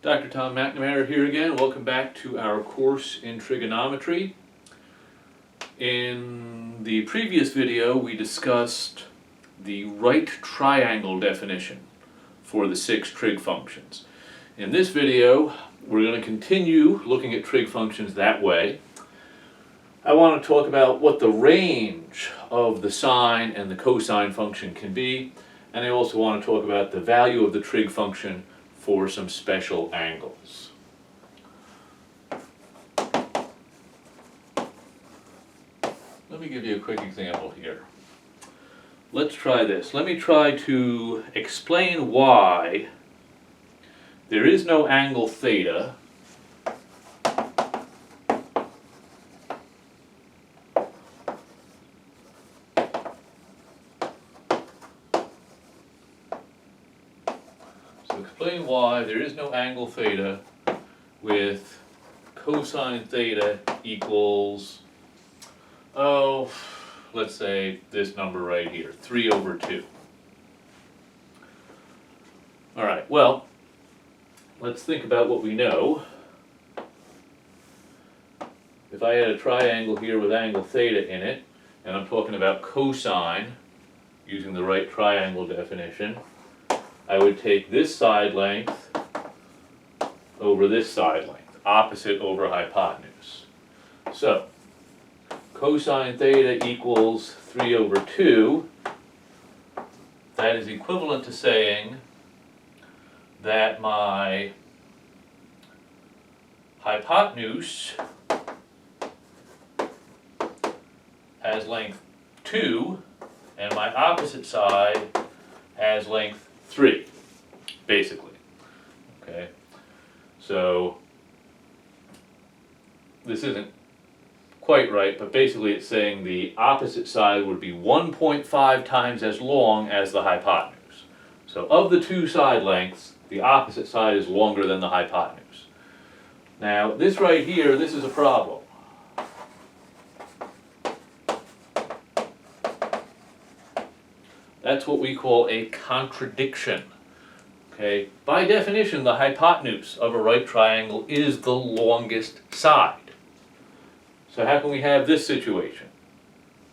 Dr. Tom McNamara here again. Welcome back to our course in trigonometry. In the previous video we discussed the right triangle definition for the 6 trig functions. In this video we're going to continue looking at trig functions that way. I want to talk about what the range of the sine and the cosine function can be, and I also want to talk about the value of the trig function for some special angles. Let me give you a quick example here. Let's try this. Let me try to explain why there is no angle theta explain why there is no angle theta with cosine theta equals, let's say this number right here, 3/2. Alright, well, let's think about what we know. If I had a triangle here with angle theta in it, and I'm talking about cosine using the right triangle definition, I would take this side length over this side length, opposite over hypotenuse. So, cosine theta equals 3/2. That is equivalent to saying that my hypotenuse has length 2 and my opposite side has length 3, basically. Okay, so this isn't quite right, but basically it's saying the opposite side would be 1.5 times as long as the hypotenuse. So of the two side lengths, the opposite side is longer than the hypotenuse. Now this right here, this is a problem. That's what we call a contradiction. Okay? By definition, the hypotenuse of a right triangle is the longest side. So how can we have this situation?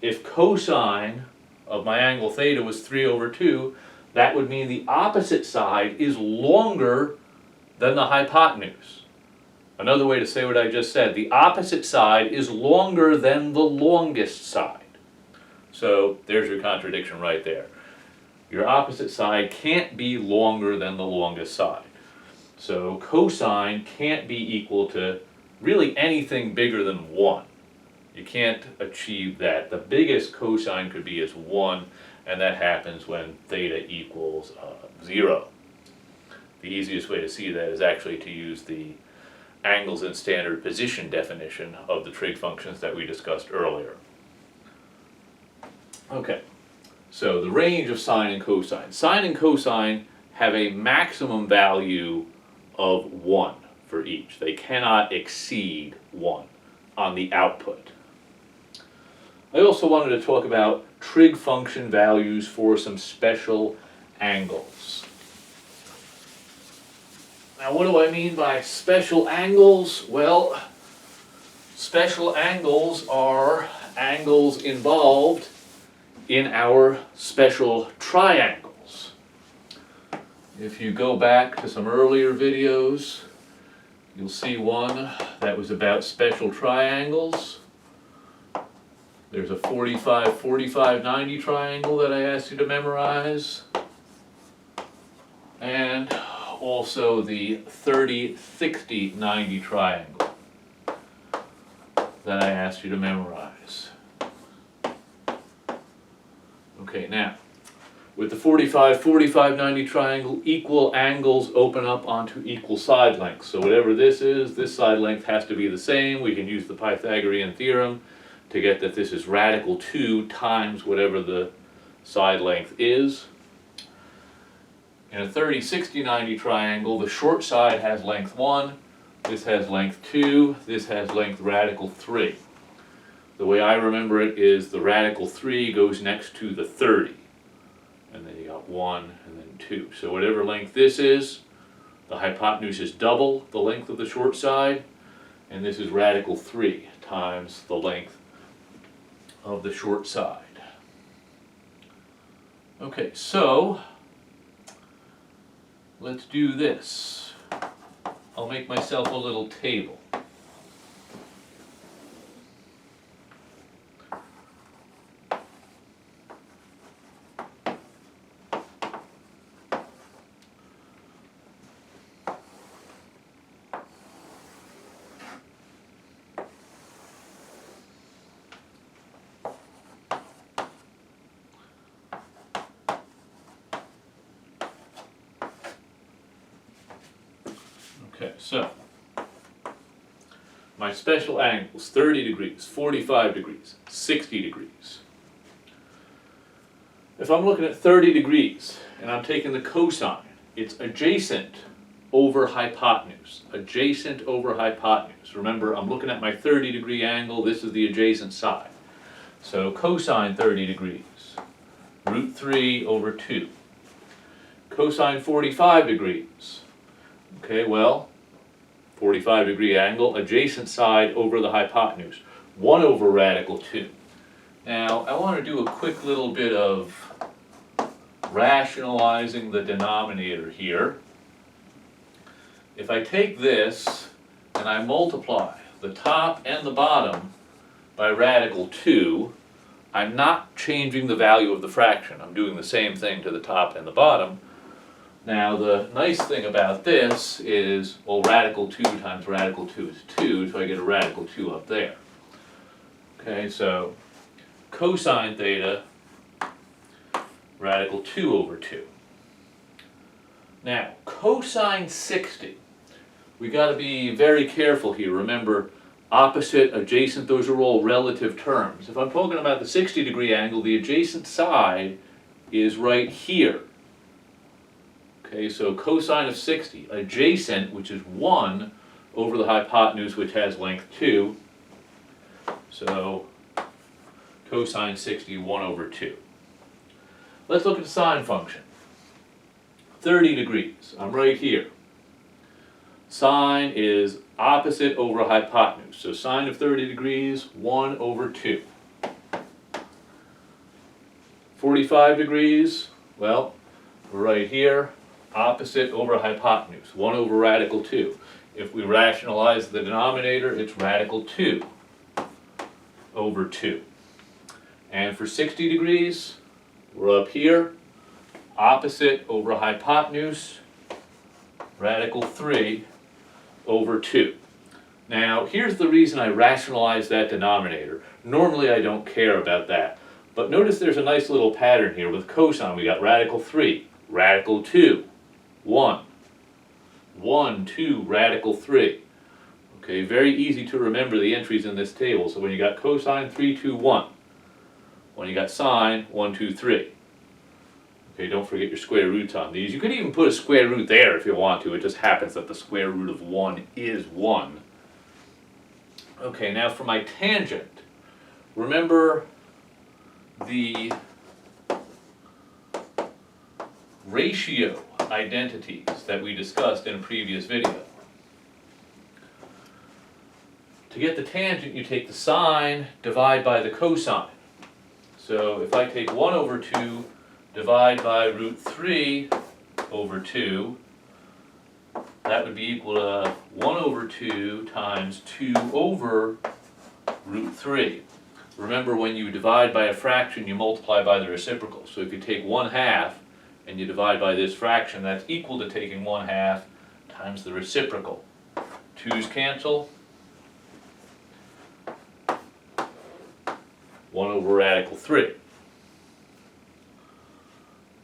If cosine of my angle theta was 3/2, that would mean the opposite side is longer than the hypotenuse. Another way to say what I just said, the opposite side is longer than the longest side. So there's your contradiction right there. Your opposite side can't be longer than the longest side. So cosine can't be equal to really anything bigger than 1. You can't achieve that. The biggest cosine could be is 1, and that happens when theta equals 0. The easiest way to see that is actually to use the angles in standard position definition of the trig functions that we discussed earlier. Okay. So the range of sine and cosine. Sine and cosine have a maximum value of 1 for each. They cannot exceed 1 on the output. I also wanted to talk about trig function values for some special angles. Now what do I mean by special angles? Well, special angles are angles involved in our special triangles. If you go back to some earlier videos, you'll see one that was about special triangles. There's a 45-45-90 triangle that I asked you to memorize, and also the 30-60-90 triangle that I asked you to memorize. Okay, now, with the 45-45-90 triangle, equal angles open up onto equal side lengths. So whatever this is, this side length has to be the same. We can use the Pythagorean Theorem to get that this is radical 2 times whatever the side length is. In a 30-60-90 triangle, the short side has length 1, this has length 2, this has length radical 3. The way I remember it is the radical 3 goes next to the 30. And then you got 1 and then 2. So whatever length this is, The hypotenuse is double the length of the short side, and this is radical 3 times the length of the short side. Okay, so let's do this. I'll make myself a little table. Okay, so my special angles, 30 degrees, 45 degrees, 60 degrees. If I'm looking at 30 degrees and I'm taking the cosine, it's adjacent over hypotenuse. Adjacent over hypotenuse. Remember, I'm looking at my 30-degree angle. This is the adjacent side. So cosine 30 degrees, root 3 over 2. Cosine 45 degrees. Okay, well, 45-degree angle, adjacent side over the hypotenuse, 1 over radical 2. Now, I want to do a quick little bit of rationalizing the denominator here. If I take this and I multiply the top and the bottom by radical 2, I'm not changing the value of the fraction. I'm doing the same thing to the top and the bottom. Now, the nice thing about this is, well, radical 2 times radical 2 is 2, so I get a radical 2 up there. Okay, so cosine theta, radical 2 over 2. Now, cosine 60, we got to be very careful here. Remember, opposite, adjacent, those are all relative terms. If I'm talking about the 60-degree angle, the adjacent side is right here. Okay, so cosine of 60, adjacent, which is 1 over the hypotenuse, which has length 2. So cosine 60, 1 over 2. Let's look at the sine function. 30 degrees, I'm right here. Sine is opposite over hypotenuse. So sine of 30 degrees, 1 over 2. 45 degrees, well, we're right here. Opposite over hypotenuse, 1 over radical 2. If we rationalize the denominator, it's radical 2 over 2. And for 60 degrees, we're up here, opposite over hypotenuse, radical 3 over 2. Now, here's the reason I rationalize that denominator. Normally I don't care about that, but notice there's a nice little pattern here with cosine. We got radical 3, radical 2, 1, 1, 2, radical 3. Okay, very easy to remember the entries in this table. So when you got cosine, 3, 2, 1. When you got sine, 1, 2, 3. Okay, don't forget your square roots on these. You could even put a square root there if you want to. It just happens that the square root of 1 is 1. Okay, now for my tangent. Remember the ratio identities that we discussed in a previous video. To get the tangent, you take the sine, divide by the cosine. So if I take 1 over 2, divide by root 3 over 2, that would be equal to 1 over 2 times 2 over root 3. Remember, when you divide by a fraction, you multiply by the reciprocal. So if you take 1/2 and you divide by this fraction, that's equal to taking 1/2 times the reciprocal. 2's cancel. 1 over radical 3.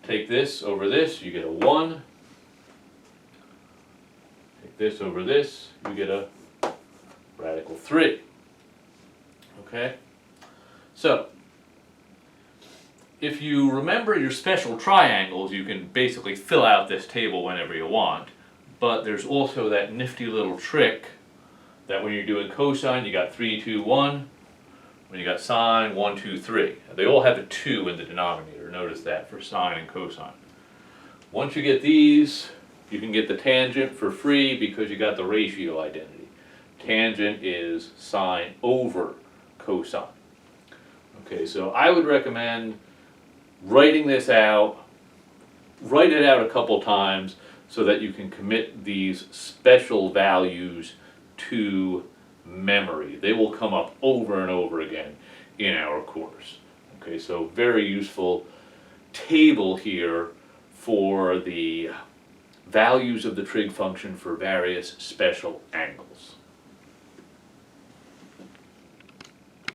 Take this over this, you get a 1. Take this over this, you get a radical 3. Okay? So, if you remember your special triangles, you can basically fill out this table whenever you want. But there's also that nifty little trick that when you're doing cosine, you got 3, 2, 1. When you got sine, 1, 2, 3. They all have a 2 in the denominator. Notice that for sine and cosine. Once you get these, You can get the tangent for free because you got the ratio identity. Tangent is sine over cosine. Okay, so I would recommend writing this out, write it out a couple times so that you can commit these special values to memory. They will come up over and over again in our course. Okay, so very useful table here for the values of the trig function for various special angles.